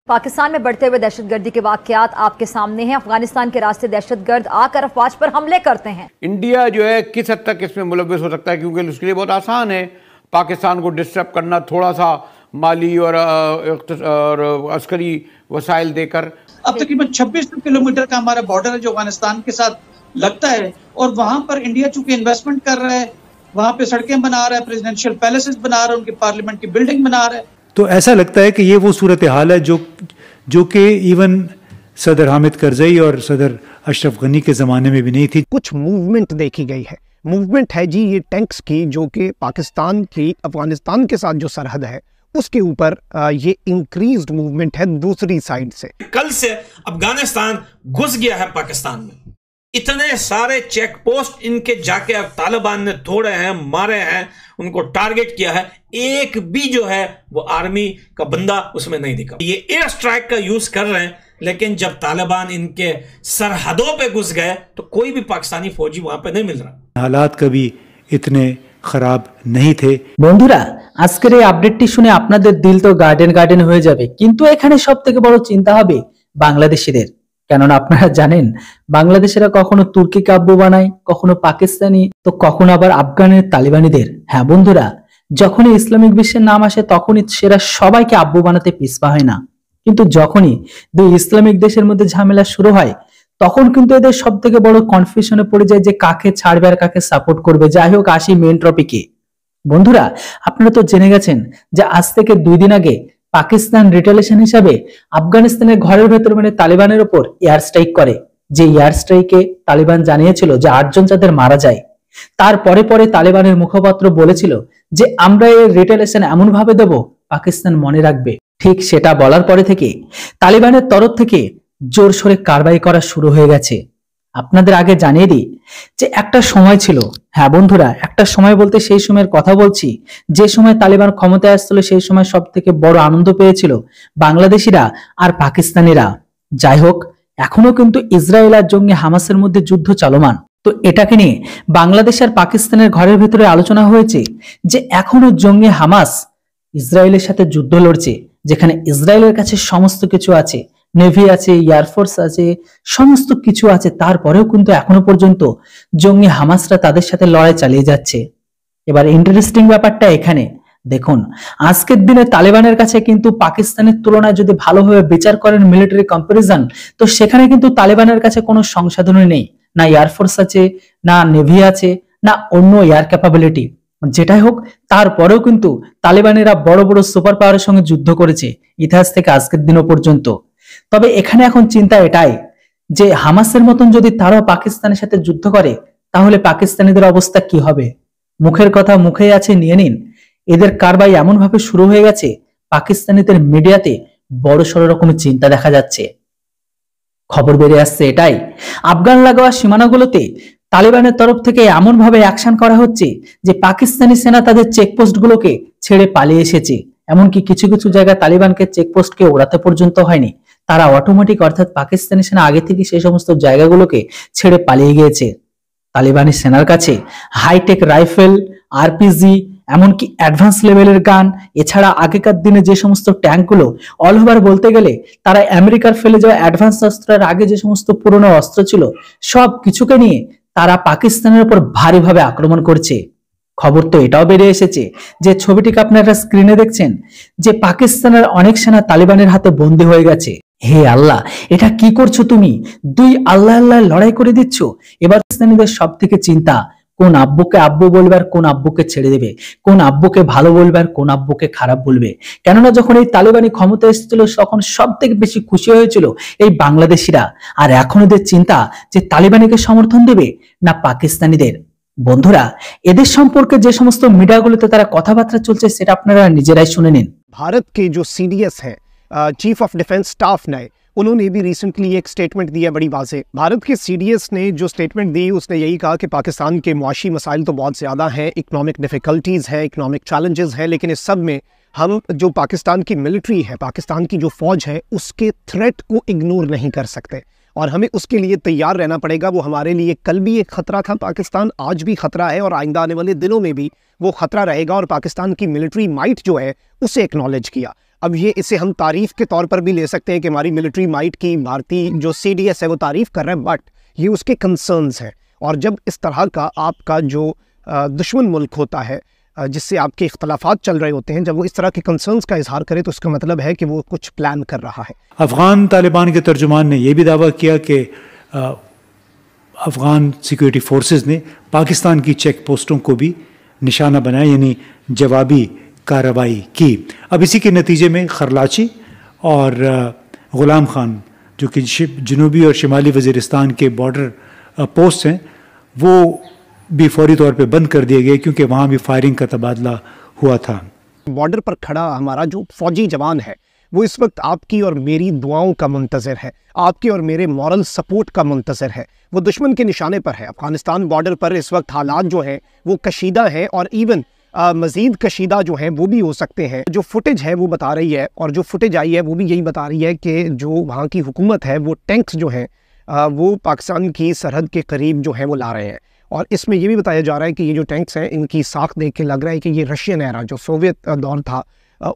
पाकिस्तान में बढ़ते हुए दहशतगर्दी के वाकयात आपके सामने हैं। अफगानिस्तान के रास्ते दहशतगर्द आकर अफवाज पर हमले करते हैं। इंडिया जो है किस हद तक इसमें मुलव्वस हो सकता है, क्योंकि उसके लिए बहुत आसान है पाकिस्तान को डिस्टर्ब करना, थोड़ा सा माली और अस्करी वसाइल देकर। अब तकरीबन 26 किलोमीटर का हमारा बॉर्डर है जो अफगानिस्तान के साथ लगता है, और वहां पर इंडिया चूंकि इन्वेस्टमेंट कर रहा है, वहां पे सड़कें बना रहा है, प्रेसिडेंशियल पैलेसेस बना रहा है, उनकी पार्लियामेंट की बिल्डिंग बना रहा है। तो ऐसा लगता है कि ये वो सूरत हाल है जो कि इवन सदर हामिद करजई और सदर अशरफ गनी के ज़माने में भी नहीं थी। कुछ मूवमेंट देखी गई है, मूवमेंट है जी ये टैंक्स की, जो कि पाकिस्तान की अफगानिस्तान के साथ जो सरहद है उसके ऊपर ये इंक्रीज्ड मूवमेंट है दूसरी साइड से। कल से अफगानिस्तान घुस गया है पाकिस्तान में, इतने सारे चेक पोस्ट इनके जाके तालिबान ने तोड़े हैं, मारे हैं, उनको टारगेट किया है, एक भी जो है वो आर्मी का बंदा उसमें नहीं दिखा। ये एयर स्ट्राइक का यूज कर रहे हैं, लेकिन जब तालिबान इनके सरहदों पे घुस गए तो कोई भी पाकिस्तानी फौजी वहां पे नहीं मिल रहा। हालात कभी इतने खराब नहीं थे। বন্ধুরা আজকের এই আপডেটটি শুনে আপনাদের দিল তো গার্ডেন গার্ডেন হয়ে যাবে, কিন্তু এখানে সবথেকে বড় চিন্তা হবে বাংলাদেশিদের। কেননা আপনারা জানেন বাংলাদেশিরা কখনো তুর্কি কাব্য বানায়, কখনো পাকিস্তানি, তো কখনো আবার আফগানের তালিবানিদের। হ্যাঁ বন্ধুরা, যখনই ইসলামিক বিশ্বের নাম আসে তখনই সেরা সবাইকে আব্বু বানাতে পিছপা হয় না, কিন্তু যখনই দুই ইসলামিক দেশের মধ্যে ঝামেলা শুরু হয় তখন কিন্তু এদের সব থেকে বড় কনফিউশনে পড়ে যায় যে কাকে ছাড়বে আর কাকে সাপোর্ট করবে। যাই হোক, আসি মেন টপিকে। বন্ধুরা আপনারা তো জেনে গেছেন যে আজ থেকে 2 দিন আগে পাকিস্তান রিটেলিয়েশন হিসাবে আফগানিস্তানের ঘরের ভেতর মানে তালিবানের উপর এয়ার স্ট্রাইক করে। যে এয়ার স্ট্রাইকে তালিবান জানিয়েছিল যে 8 জন যাদের মারা যায়, তারপরে পরে তালিবানের মুখপাত্র বলেছিল যে আমরা এই রিটেলিয়েশন এমন ভাবে দেব পাকিস্তান মনে রাখবে। ঠিক সেটা বলার পরে থেকে তালিবানের তরফ থেকে জোর সোরে কারবাই করা শুরু হয়ে গেছে। আপনাদের আগে জানিয়ে দিই যে একটা সময় ছিল, হ্যাঁ বন্ধুরা একটা সময় বলতে সেই সময়ের কথা বলছি, যে সময় তালিবান ক্ষমতায় আসছিল সেই সময় সব থেকে বড় আনন্দ পেয়েছিল বাংলাদেশিরা আর পাকিস্তানিরা। যাই হোক, এখনো কিন্তু ইসরায়েল আর জঙ্গি হামাসের মধ্যে যুদ্ধ চলমান। তো এটাকে নিয়ে বাংলাদেশ আর পাকিস্তানের ঘরের ভেতরে আলোচনা হয়েছে যে এখনো জঙ্গি হামাস ইসরায়েলের সাথে যুদ্ধ লড়ছে, যেখানে ইসরায়েলের কাছে সমস্ত কিছু আছে, নেভি আছে, এয়ারফোর্স আছে, সমস্ত কিছু আছে, তারপরেও কিন্তু এখনো পর্যন্ত জঙ্গি হামাসরা তাদের সাথে লড়াই চালিয়ে যাচ্ছে। এবার ইন্টারেস্টিং ব্যাপারটা এখানে দেখুন, আজকের দিনে তালিবানের কাছে কিন্তু পাকিস্তানের তুলনায় যদি ভালোভাবে বিচার করেন মিলিটারি কম্পারিজন, তো সেখানে কিন্তু তালিবানের কাছে কোনো সংসাধনই নেই, না এয়ারফোর্স আছে, না নেভি আছে, না অন্য এয়ার ক্যাপাবিলিটি। যেটাই হোক, তারপরেও কিন্তু তালিবানেরা বড় বড় সুপার পাওয়ারের সঙ্গে যুদ্ধ করেছে ইতিহাস থেকে আজকের দিনও পর্যন্ত। তবে এখানে এখন চিন্তা এটাই যে হামাসের মতন যদি তারাও পাকিস্তানের সাথে যুদ্ধ করে তাহলে পাকিস্তানিদের অবস্থা কি হবে। মুখের কথা মুখেই আছে, নিয়ে নিন। এদের কারবাই এমন ভাবে শুরু হয়ে গেছে, পাকিস্তানিদের মিডিয়াতে বড় সড় রকমের চিন্তা দেখা যাচ্ছে। খবর বেরিয়ে আসছে এটাই, আফগান লাগোয়া সীমানাগুলোতে তালিবানের তরফ থেকে এমন ভাবে অ্যাকশন করা হচ্ছে যে পাকিস্তানি সেনা তাদের চেকপোস্ট গুলোকে ছেড়ে পালিয়ে এসেছে। এমনকি কিছু কিছু জায়গায় তালিবানকে চেকপোস্টকে ওড়াতে পর্যন্ত হয়নি, তারা অটোমেটিক অর্থাৎ পাকিস্তানি সেনা আগে থেকে সেই সমস্ত জায়গাগুলোকে ছেড়ে পালিয়ে গিয়েছে। তালিবানি সেনার কাছে হাইটেক রাইফেল, আরপিজি, এমনকি অ্যাডভান্স লেভেলের গান, এছাড়া আগেকার দিনে যে সমস্ত ট্যাঙ্কগুলো অল ওভার বলতে গেলে তারা আমেরিকার ফেলে যাওয়া অ্যাডভান্স অস্ত্রের আগে যে সমস্ত পুরনো অস্ত্র ছিল সব কিছুকে নিয়ে তারা পাকিস্তানের উপর ভারীভাবে আক্রমণ করছে। খবর তো এটাও বেরিয়ে এসেছে যে ছবিটিকে আপনারা স্ক্রিনে দেখছেন যে পাকিস্তানের অনেক সেনা তালিবানের হাতে বন্দী হয়ে গেছে। হে আল্লাহ, এটা কি করছো তুমি? দুই আল্লাহ আল্লাহ লড়াই করে দিচ্ছ। এবার পাকিস্তানিদের সব থেকে চিন্তা কোন আব্বুকে আব্বু বলবে আর কোন আব্বুকে ছেড়ে দেবে, কোন আব্বুকে ভালো বলবে আর কোন আব্বুকে খারাপ বলবে। কেননা যখন এই তালিবানি ক্ষমতা এসেছিল তখন সব থেকে বেশি খুশি হয়েছিল এই বাংলাদেশিরা, আর এখন এদের চিন্তা যে তালিবানিকে সমর্থন দেবে না পাকিস্তানিদের। বন্ধুরা এদের সম্পর্কে যে সমস্ত মিডিয়াগুলোতে তারা কথাবার্তা চলছে সেটা আপনারা নিজেরাই শুনে নিন। भारत के जो सीडीएस है, चीफ ऑफ डिफेंस स्टाफ ने, उन्होंने भी रिसेंटली एक स्टेटमेंट दिया बड़ी वाज़ेह। भारत के सीडीएस ने जो स्टेटमेंट दी उसने यही कहा कि पाकिस्तान के मुआशी मसाइल तो बहुत ज़्यादा हैं, इकनॉमिक डिफ़िकल्टीज़ हैं, इकनॉमिक चैलेंजेस हैं, लेकिन इस सब में हम जो पाकिस्तान की मिलिट्री है, पाकिस्तान की जो फ़ौज है, उसके थ्रेट को इग्नोर नहीं कर सकते और हमें उसके लिए तैयार रहना पड़ेगा। वो हमारे लिए कल भी एक ख़तरा था पाकिस्तान, आज भी ख़तरा है और आइंदा आने वाले दिनों में भी वो ख़तरा रहेगा और पाकिस्तान की मिलिट्री माइट जो है उसे एक्नॉलेज किया। अब ये इसे हम तारीफ के तौर पर भी ले सकते हैं कि हमारी मिलिट्री माइट की भारतीय जो CDS है वो तारीफ कर रहे हैं, बट ये उसके कंसर्न्स हैं। और जब इस तरह का आपका जो दुश्मन मुल्क होता है जिससे आपके इख्तलाफात चल रहे होते हैं, जब वो इस तरह के कंसर्न्स का इजहार करे तो उसका मतलब है कि वो कुछ प्लान कर रहा है। अफ़गान तालिबान के तर्जुमान ने यह भी दावा किया कि अफ़गान सिक्योरिटी फोर्सेस ने पाकिस्तान की चेक पोस्टों को भी निशाना बनाया, यानी जवाबी कार्रवाई की। अब इसी के नतीजे में खरलाची और ग़ुलाम ख़ान जो कि जनूबी और शिमाली वज़ीरिस्तान के बॉर्डर पोस्ट हैं वो भी फौरी तौर पे बंद कर दिए गए, क्योंकि वहाँ भी फायरिंग का तबादला हुआ था। बॉर्डर पर खड़ा हमारा जो फौजी जवान है वो इस वक्त आपकी और मेरी दुआओं का मुंतज़र है, आपके और मेरे मॉरल सपोर्ट का मुंतज़र है। वो दुश्मन के निशाने पर है। अफ़गानिस्तान बॉर्डर पर इस वक्त हालात जो हैं वो कशीदा हैं और इवन मज़ीद कशीदा जो हैं वो भी हो सकते हैं। जो फुटेज है वो बता रही है, और जो फुटेज आई है वो भी यही बता रही है कि जो वहाँ की हुकूमत है वो टैंक्स जो हैं वो पाकिस्तान की सरहद के करीब जो है वो ला रहे हैं। और इसमें ये भी बताया जा रहा है कि ये जो टैंक्स हैं इनकी साख देख के लग रहा है कि ये रशियन एरा जो सोवियत दौर था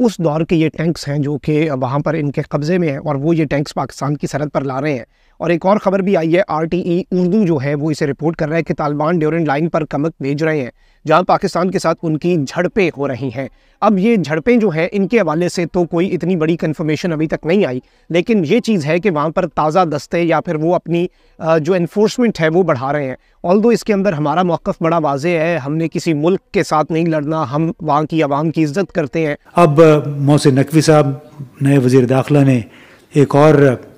उस दौर के ये टैंक्स हैं जो कि वहाँ पर इनके कब्ज़े में हैं, और वो ये टैंक्स पाकिस्तान की सरहद पर ला रहे हैं। और एक और ख़बर भी आई है, RTE उर्दू जो है वो इसे रिपोर्ट कर रहा है कि तालिबान ड्यूरेंट लाइन पर कमक भेज रहे हैं जहाँ पाकिस्तान के साथ उनकी झड़पें हो रही हैं। अब ये झड़पें जो हैं इनके हवाले से तो कोई इतनी बड़ी कन्फर्मेशन अभी तक नहीं आई, लेकिन ये चीज़ है कि वहाँ पर ताज़ा दस्ते या फिर वो अपनी जो इन्फोर्समेंट है वो बढ़ा रहे हैं। ऑल्दो इसके अंदर हमारा मौक़िफ़ बड़ा वाज़ेह है, हमने किसी मुल्क के साथ नहीं लड़ना, हम वहाँ की आवाम की इज़्ज़त करते हैं। अब मोहसिन नकवी साहब नए वज़ीर दाखिला ने एक और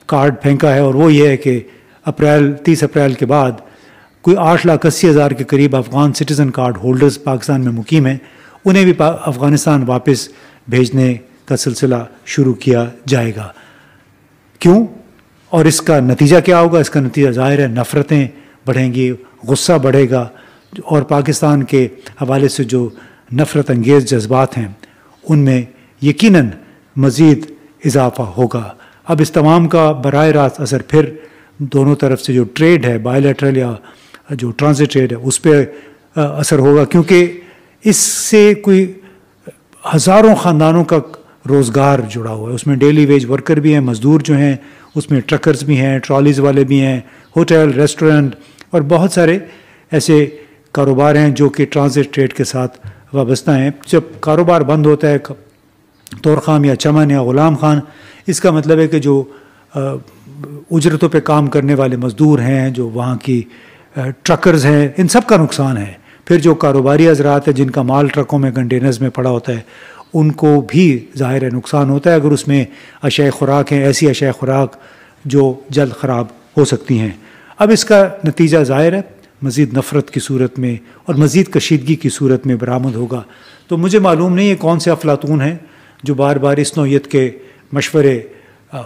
कार्ड फेंका है, और वो ये है कि 30 अप्रैल के बाद कोई 8,80,000 के करीब Afghan citizen card holders Pakistan में मुकीम हैं, उन्हें भी अफ़गानिस्तान वापस भेजने का सिलसिला शुरू किया जाएगा। क्यों और इसका नतीजा क्या होगा? इसका नतीजा ज़ाहिर है नफ़रतें बढ़ेंगी, गुस्सा बढ़ेगा, और पाकिस्तान के हवाले से जो नफ़रत अंगेज़ जज्बात हैं उनमें यकीनन मज़ीद इजाफ़ा होगा। अब इस तमाम का बराह रास्त असर फिर दोनों तरफ से जो ट्रेड है, बायलैटरल या जो ट्रांजिट ट्रेड है, उस पर असर होगा, क्योंकि इससे कोई हज़ारों ख़ानदानों का रोज़गार जुड़ा हुआ है। उसमें डेली वेज वर्कर भी हैं, मज़दूर जो हैं, उसमें ट्रकर्स भी हैं, ट्रॉलीज़ वाले भी हैं, होटल, रेस्टोरेंट और बहुत सारे ऐसे कारोबार हैं जो कि ट्रांजिट ट्रेड के साथ वाबस्ता हैं। जब कारोबार बंद होता है तोरखाम या चमन या ग़ुलाम ख़ान, इसका मतलब है कि जो उजरतों पे काम करने वाले मज़दूर हैं, जो वहाँ की ट्रकर्स हैं, इन सब का नुकसान है। फिर जो कारोबारी हज़रात हैं जिनका माल ट्रकों में कंटेनर्स में पड़ा होता है उनको भी ज़ाहिर है नुकसान होता है, अगर उसमें अशय खुराक हैं, ऐसी अशय खुराक जो जल्द ख़राब हो सकती हैं। अब इसका नतीजा ज़ाहिर है मज़ीद नफ़रत की सूरत में और मज़ीद कशीदगी की सूरत में बरामद होगा। तो मुझे मालूम नहीं है कौन से अफलातून हैं जो बार बार इस नौयत के मशवरे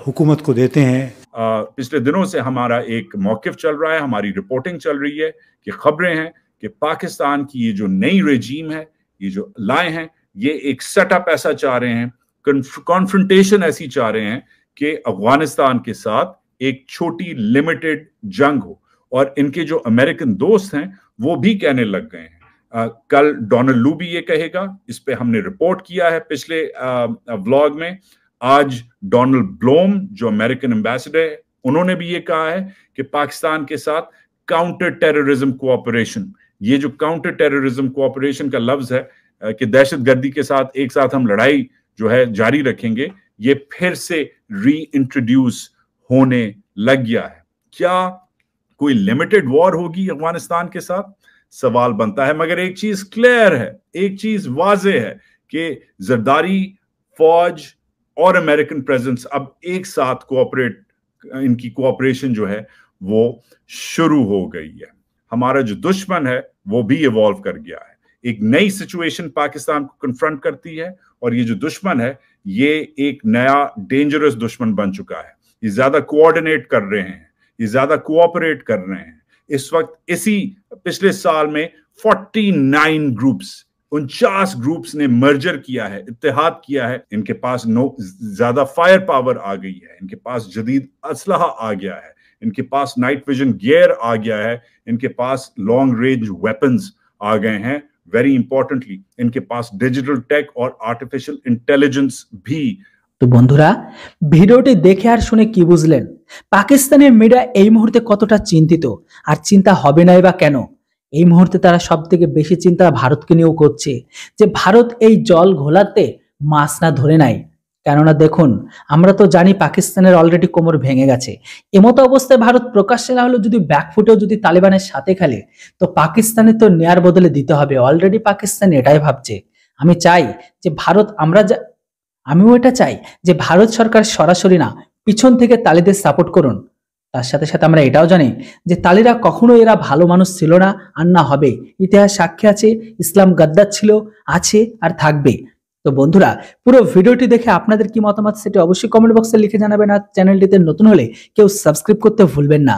हुकूमत को देते हैं। पिछले दिनों से हमारा एक मौक़िफ़ चल रहा है, हमारी रिपोर्टिंग चल रही है कि खबरें हैं कि पाकिस्तान की ये जो नई रेजीम है, ये जो लाए हैं, ये एक सेटअप ऐसा चाह रहे हैं, कॉन्फ्रंटेशन ऐसी चाह रहे हैं कि अफगानिस्तान के साथ एक छोटी लिमिटेड जंग हो। और इनके जो अमेरिकन दोस्त हैं वो भी कहने लग गए हैं। कल डोनाल्ड लू भी ये कहेगा, इस पे हमने रिपोर्ट किया है पिछले व्लॉग में। आज डोनाल्ड ब्लोम जो अमेरिकन एम्बेसडर है, उन्होंने भी ये कहा है कि पाकिस्तान के साथ काउंटर टेररिज्म कोऑपरेशन, ये जो काउंटर टेररिज्म कोऑपरेशन का लफ्ज है कि दहशतगर्दी के साथ एक साथ हम लड़ाई जो है जारी रखेंगे, ये फिर से री इंट्रोड्यूस होने लग गया है। क्या कोई लिमिटेड वॉर होगी अफगानिस्तान के साथ? सवाल बनता है। मगर एक चीज क्लियर है, एक चीज वाज़ेह है कि जरदारी फौज और अमेरिकन प्रेजेंस अब एक साथ इनकी कोऑपरेशन जो है वो शुरू हो गई है। हमारा जो दुश्मन है वो भी इवॉल्व कर गया है, एक नई सिचुएशन पाकिस्तान को कन्फ्रंट करती है, और ये जो दुश्मन है ये एक नया डेंजरस दुश्मन बन चुका है। ये ज्यादा कोऑर्डिनेट कर रहे हैं, ये ज्यादा कोऑपरेट कर रहे हैं। इस वक्त इसी पिछले साल में 49 ग्रुप्स, 49 ग्रुप्स ने मर्जर किया है, इत्तेहाद किया है। इनके पास ज्यादा फायर पावर आ गई है, इनके पास जदीद असलहा आ गया है, इनके पास नाइट विजन गियर आ गया है, इनके पास लॉन्ग रेंज वेपन्स आ गए हैं, वेरी इंपॉर्टेंटली इनके पास डिजिटल टेक और आर्टिफिशियल इंटेलिजेंस भी। তো বন্ধুরা, ভিডিওটি দেখে আর শুনে কি বুঝলেন? পাকিস্তানের মিডিয়া এই মুহূর্তে কতটা চিন্তিত, আর চিন্তা হবে নাই বা কেন? এই মুহূর্তে তারা সব থেকে বেশি চিন্তা ভারতকে নিয়েও করছে, যে ভারত এই জল ঘোলাতে মাছ না ধরে নাই। কেননা দেখুন, আমরা তো জানি পাকিস্তানের অলরেডি কোমর ভেঙে গেছে। এমতো অবস্থায় ভারত প্রকাশ্যে না হলেও যদি ব্যাকফুটেও যদি তালেবানের সাথে খেলে, তো পাকিস্তানে তো নেয়ার বদলে দিতে হবে। অলরেডি পাকিস্তান এটাই ভাবছে। আমি চাই যে আমিও এটা চাই যে ভারত সরকার সরাসরি না, পিছন থেকে তালিদের সাপোর্ট করুন। তার সাথে সাথে আমরা এটাও জানি যে তালিরা কখনো এরা ভালো মানুষ ছিল না, আর না হবে। ইতিহাস সাক্ষী আছে, ইসলাম গাদ্দার ছিল, আছে আর থাকবে। তো বন্ধুরা, পুরো ভিডিওটি দেখে আপনাদের কি মতামত সেটি অবশ্যই কমেন্ট বক্সে লিখে জানাবেন। আর চ্যানেলটিতে নতুন হলে কেউ সাবস্ক্রাইব করতে ভুলবেন না।